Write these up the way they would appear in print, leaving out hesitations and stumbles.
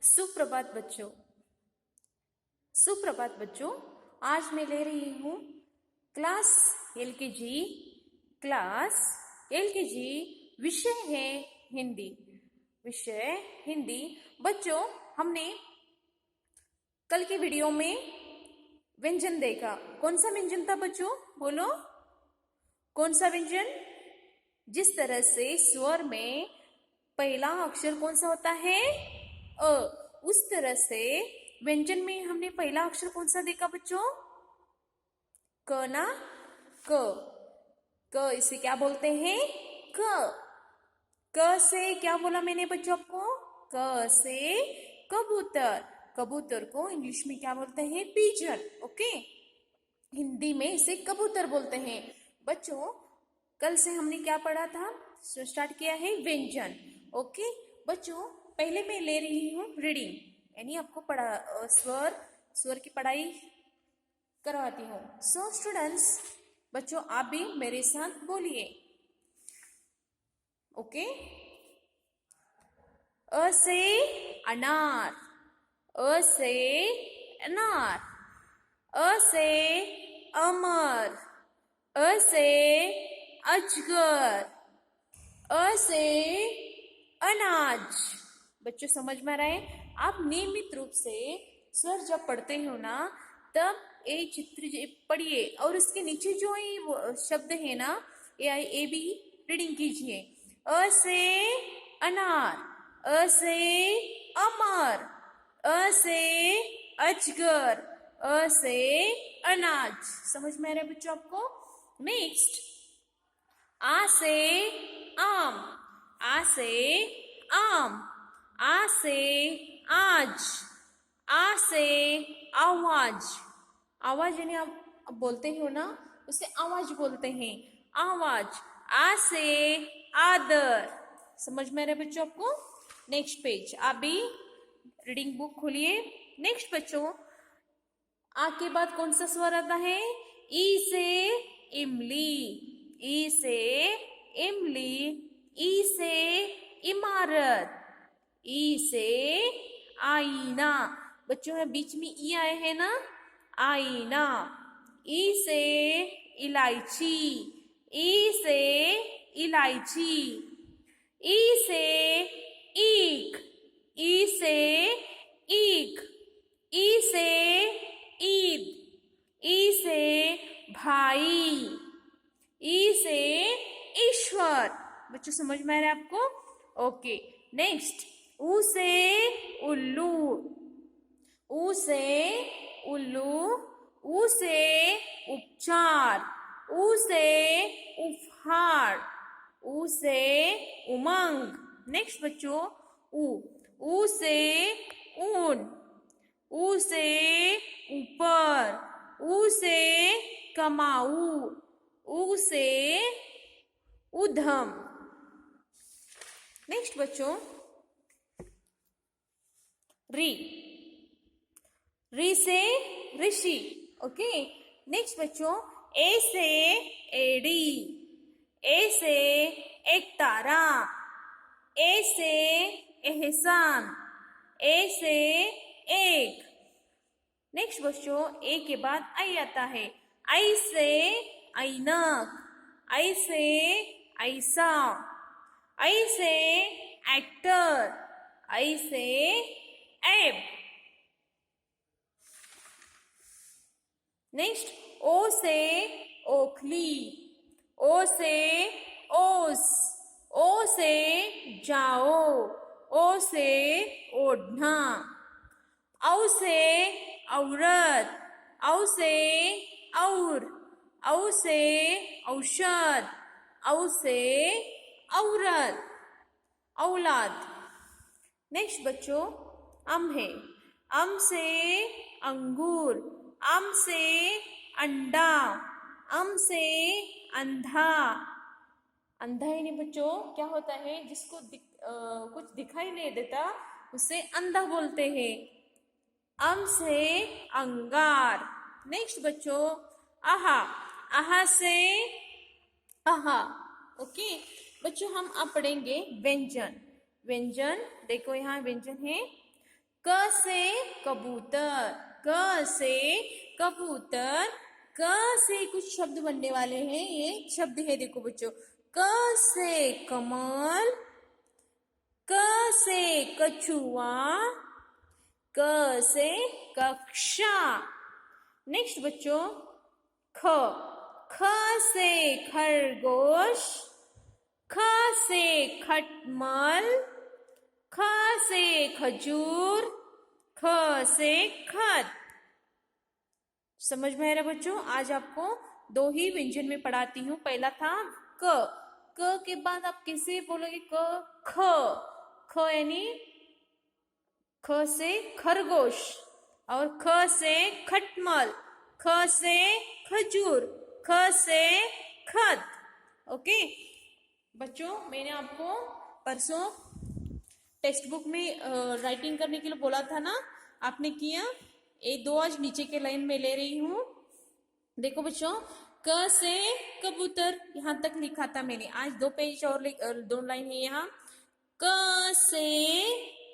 सुप्रभात बच्चों। सुप्रभात बच्चों। आज मैं ले रही हूँ क्लास एलकेजी विषय है हिंदी। विषय हिंदी। बच्चों, हमने कल की वीडियो में व्यंजन देखा। कौन सा व्यंजन था बच्चों? बोलो, कौन सा व्यंजन? जिस तरह से स्वर में पहला अक्षर कौन सा होता है? अ। उस तरह से व्यंजन में हमने पहला अक्षर कौन सा देखा बच्चों? क ना? क इसे क्या बोलते हैं? क से क्या बोला मैंने बच्चों आपको? क से कबूतर। कबूतर को इंग्लिश में क्या बोलते हैं? पिजन। ओके, हिंदी में इसे कबूतर बोलते हैं। बच्चों, कल से हमने क्या पढ़ा था? स्टार्ट किया है व्यंजन। ओके बच्चों, पहले मैं ले रही हूँ रीडिंग, यानी आपको स्वर की पढ़ाई करवाती हूँ। सो स्टूडेंट्स, बच्चों आप भी मेरे साथ बोलिए। ओके। अ से अनार। अ से अनार। अ से अमर। अ से अजगर। अ से अनाज। बच्चों समझ में आ रहा है? आप नियमित रूप से स्वर जब पढ़ते हो ना, तब ये चित्र पढ़िए और उसके नीचे जो ये शब्द है ना, ये भी रीडिंग कीजिए। अ से अनार। अ से अमर। अ से अजगर। अ से अनाज। समझ में आ रहा है बच्चों आपको? नेक्स्ट, आ से आम। आ से आम। आ से आज। आ से आवाज। आवाज यानी आप बोलते हो ना, उसे आवाज बोलते हैं। आवाज। आ से आदर। समझ में आ रहा है बच्चों आपको? नेक्स्ट पेज, आप भी रीडिंग बुक खोलिए। नेक्स्ट बच्चों, आ के बाद कौन सा स्वर आता है? ई से इमली। ई से इमली। ई से इमारत। ई से आईना। बच्चों में बीच में ई आए हैं ना, आईना। ई से इलायची। ई से इलायची। ई से ईख। ई से ईख। ई से ईद। ई से भाई। ई से ईश्वर। बच्चों समझ में आ रहा है आपको? ओके नेक्स्ट, ऊ से उल्लू। ऊ से उल्लू। ऊ से उपचार। ऊ से उपहार। ऊ से उमंग। नेक्स्ट बच्चों, ऊ से ऊन। ऊ से ऊपर। ऊ से कमाऊ। ऊ से उधम। नेक्स्ट बच्चों, री। री से ऋषि। ओके नेक्स्ट बच्चों, ए से एड़ी। ए से एक तारा। ए से एहसान। ए से एक। नेक्स्ट बच्चों, ए के बाद आई आता है। आई से ऐनक। आई से ऐसा। आई से एक्टर। आई से ऐप। नेक्स्ट, ओ से ओखली। ओ से ओस। ओ से जाओ। ओ से ओढ़ना। औ से औरत। औ से और। औ से औषध। औ से औरत, औलाद। नेक्स्ट बच्चों, अम है। अम से अंगूर। अम से अंडा। अम से अंधा। अंधा ही नहीं बच्चों, क्या होता है? जिसको कुछ दिखाई नहीं देता उसे अंधा बोलते हैं। अम से अंगार। नेक्स्ट बच्चों, आहा। आहा से आहा। ओके बच्चों, हम अब पढ़ेंगे व्यंजन। व्यंजन देखो, यहाँ व्यंजन है। क से कबूतर, क से कबूतर, क से कुछ शब्द बनने वाले हैं, ये शब्द है देखो बच्चों। क से कमल, क से कछुआ, क से कक्षा। नेक्स्ट बच्चों, ख, ख से खरगोश, ख से खटमल, ख से खजूर, ख से खत। समझ में आ रहा बच्चों? आज आपको दो ही व्यंजन में पढ़ाती हूँ। पहला था क के बाद आप कैसे बोलोगे? ख, ख यानी ख से खरगोश, और ख से खटमल, ख से खजूर, ख से खत। ओके बच्चों, मैंने आपको परसों टेक्स्ट बुक में राइटिंग करने के लिए बोला था ना, आपने किया? एक दो आज नीचे के लाइन में ले रही हूं। देखो बच्चों, क से कबूतर यहां तक लिखा था मैंने। आज दो पेज और दो लाइन है यहाँ। क से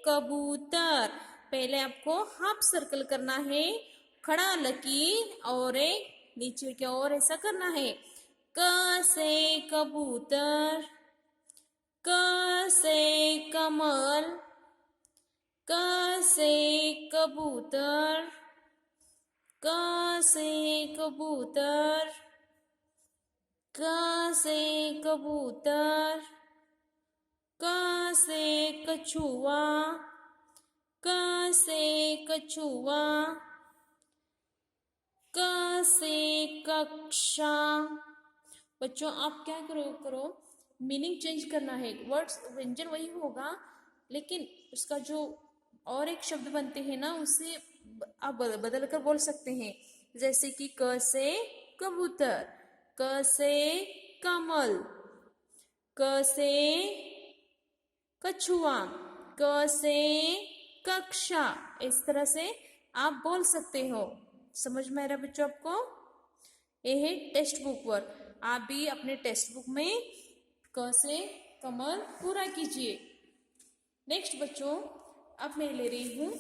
कबूतर, पहले आपको हाफ सर्कल करना है, खड़ा लकीर और एक नीचे की ओर ऐसा करना है। क से कबूतर, क से कमल, क से कबूतर, क से कबूतर, क से कबूतर, क से कछुआ, क से कछुआ, क से कक्षा। बच्चों आप क्या करो, मीनिंग चेंज करना है। वर्ड्स व्यंजन वही होगा, लेकिन उसका जो और एक शब्द बनते हैं ना, उससे आप बदल कर बोल सकते हैं। जैसे कि क से कबूतर, क से कमल, क से कछुआ, क से कक्षा। इस तरह से आप बोल सकते हो। समझ में आ रहा बच्चों आपको? ये है टेक्स्ट बुक वर्क। आप भी अपने टेक्स्ट बुक में क से कमल पूरा कीजिए। नेक्स्ट बच्चों, अब मैं ले रही हूं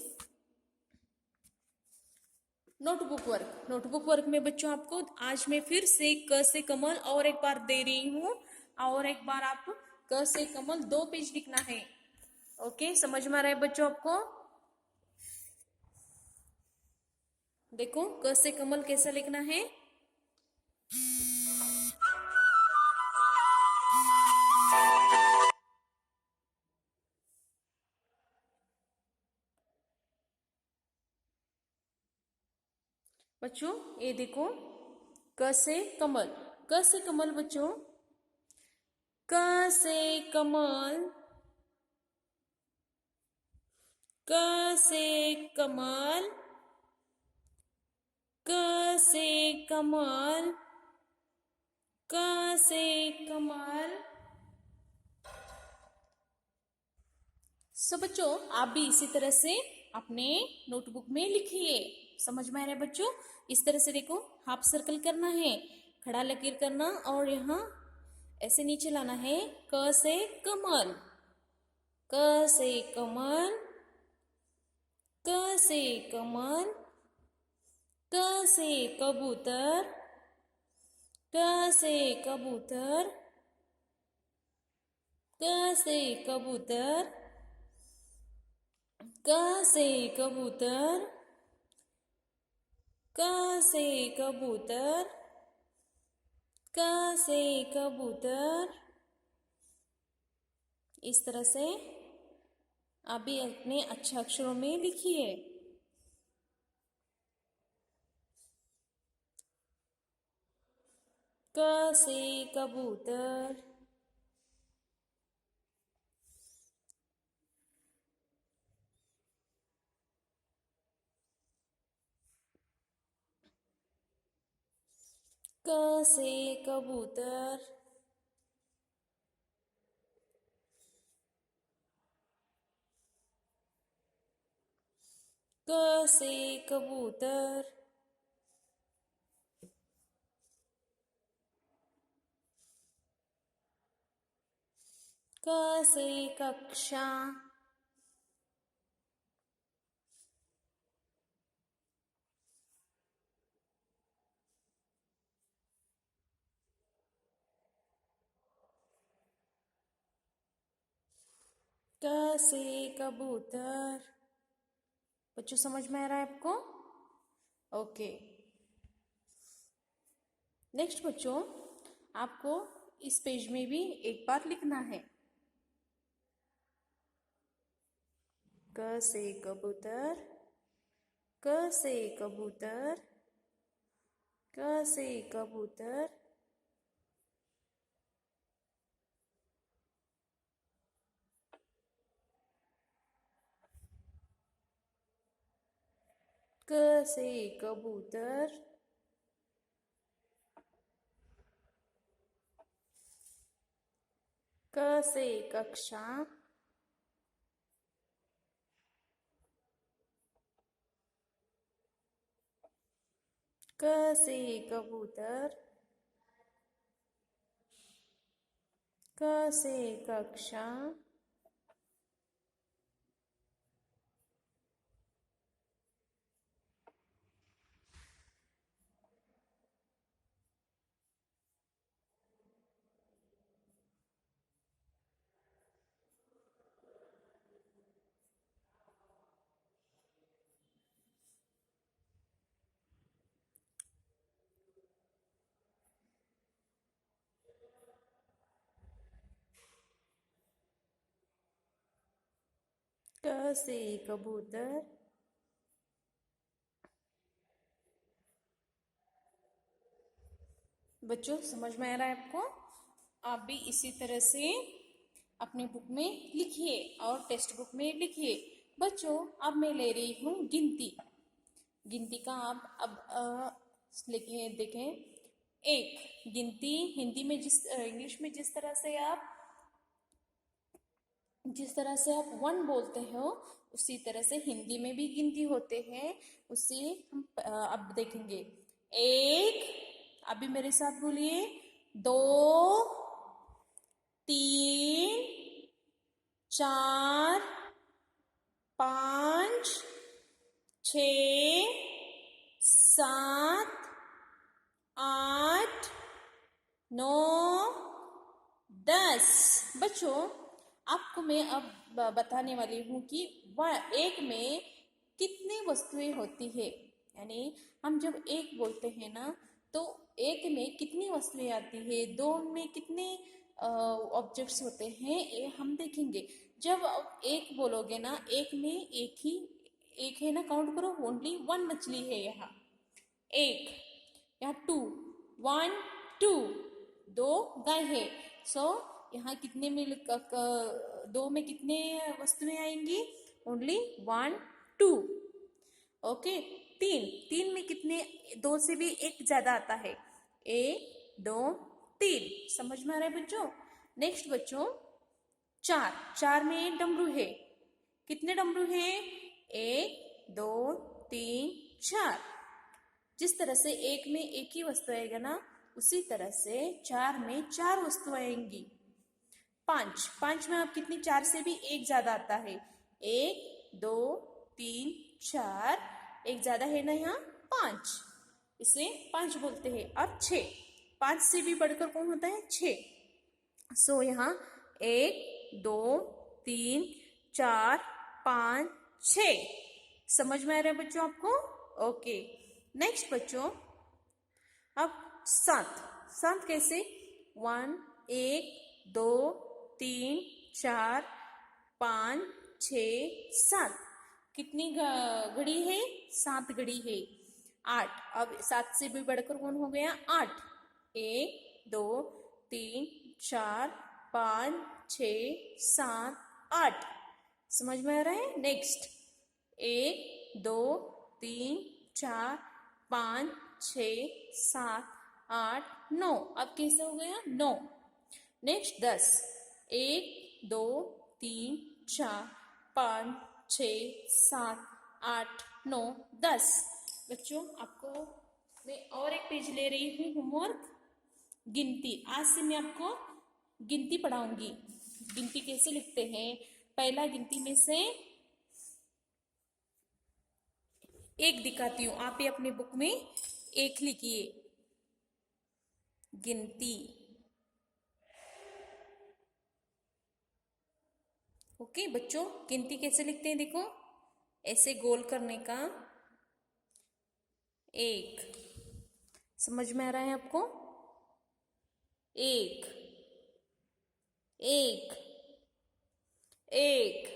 नोटबुक वर्क। नोटबुक वर्क में बच्चों आपको आज मैं फिर से क से कमल और एक बार दे रही हूं, और एक बार आप क से कमल 2 पेज लिखना है। ओके, समझ में आ रहा है बच्चों आपको? देखो क से कमल कैसा लिखना है। बच्चों ये देखो, क से कमल, क से कमल बच्चों, क से कमल, क से कमल, क से कमल, क से कमल। बच्चों आप भी इसी तरह से अपने नोटबुक में लिखिए। समझ में आ रहा है बच्चों? इस तरह से देखो, हाफ सर्कल करना है, खड़ा लकीर करना, और यहाँ ऐसे नीचे लाना है। क से कमल, क से कमल, क से कमल, क से कबूतर, क से कबूतर, क से कबूतर, क से कबूतर, क से कबूतर, क से कबूतर। इस तरह से आप भी अपने अच्छे अक्षरों में लिखिए। क से कबूतर, क से कबूतर, क से कबूतर, क से कक्षा, क से कबूतर। बच्चों समझ में आ रहा है आपको? ओके। नेक्स्ट बच्चों, आपको इस पेज में भी एक बार लिखना है। क से कबूतर, क से कबूतर, क से कबूतर। क से कबूतर, क से कक्षा, क से कबूतर, क से कक्षा, क से कबूतर। बच्चों समझ में आ रहा है आपको? आप भी इसी तरह से अपनी बुक में लिखिए और टेक्स्ट बुक में लिखिए। बच्चों अब मैं ले रही हूँ गिनती। गिनती का आप अब लिखिए, देखें। एक गिनती हिंदी में इंग्लिश में जिस तरह से आप वन बोलते हो, उसी तरह से हिंदी में भी गिनती होते हैं। उसे हम अब देखेंगे। एक, अभी मेरे साथ बोलिए। दो, तीन, चार, पाँच, छ, सात, आठ, नौ, 10। बच्चों आपको मैं अब बताने वाली हूँ कि एक में कितनी वस्तुएं होती है। यानी हम जब एक बोलते हैं ना, तो एक में कितनी वस्तुएं आती है, दो में कितने ऑब्जेक्ट्स होते हैं, ये हम देखेंगे। जब आप एक बोलोगे ना, एक में एक है ना, काउंट करो, ओनली वन मछली है यहाँ। एक, यहाँ टू, वन, टू, दो गाय है। सो यहाँ कितने में दो में कितने वस्तुएं आएंगी? Only one, two. ओके। तीन, तीन में कितने? दो से भी एक ज्यादा आता है। एक, दो, तीन। समझ में आ रहा है बच्चों? नेक्स्ट बच्चों, चार, चार में डमरू है। कितने डमरू है? एक, दो, तीन, चार। जिस तरह से एक में एक ही वस्तु आएगा ना, उसी तरह से चार में चार वस्तु आएंगी। पांच, पांच में आप कितनी? चार से भी एक ज्यादा आता है। एक, दो, तीन, चार, एक ज्यादा है ना यहाँ, पांच। इसे पांच बोलते हैं। और छह, पांच से भी बढ़कर कौन होता है? छह। सो यहाँ एक, दो, तीन, चार, पाँच, छ। समझ में आ रहा है बच्चों आपको? ओके। नेक्स्ट बच्चों, अब सात। सात कैसे? वन, एक, दो, तीन, चार, पाँच, छ, सात। कितनी घड़ी है? सात घड़ी है। आठ, अब सात से भी बढ़कर कौन हो गया? आठ। एक, दो, तीन, चार, पाँच, छ, सात, आठ। समझ में आ रहा है? नेक्स्ट, एक, दो, तीन, चार, पाँच, छ, सात, आठ, नौ। अब कैसे हो गया? नौ। नेक्स्ट दस। एक, दो, तीन, चार, पाँच, छ, सात, आठ, नौ, 10। बच्चों आपको मैं और एक पेज ले रही हूँ, होमवर्क गिनती। आज से मैं आपको गिनती पढ़ाऊंगी। गिनती कैसे लिखते हैं? पहला गिनती में से एक दिखाती हूं, आप ही अपनी बुक में एक लिखिए। गिनती ओके बच्चों, गिनती कैसे लिखते हैं देखो, ऐसे गोल करने का, एक, समझ में आ रहा है आपको, एक, एक, एक,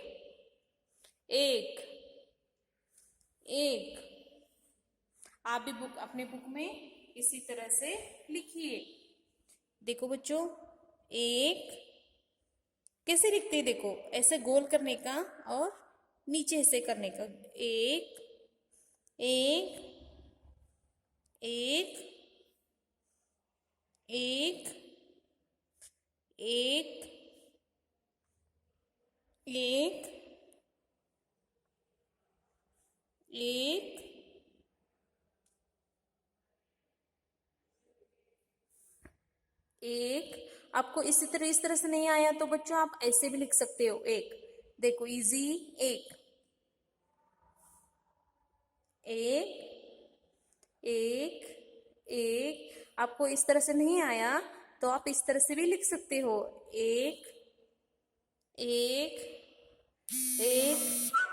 एक, एक। आप भी अपने बुक में इसी तरह से लिखिए। देखो बच्चों, एक कैसे लिखते हैं देखो, ऐसे गोल करने का और नीचे ऐसे करने का, एक, एक, एक, एक, एक, एक, एक, एक। आपको इस तरह से नहीं आया तो बच्चों आप ऐसे भी लिख सकते हो, एक। देखो इजी, एक, एक, एक, एक। आपको इस तरह से नहीं आया तो आप इस तरह से भी लिख सकते हो, एक, एक, एक,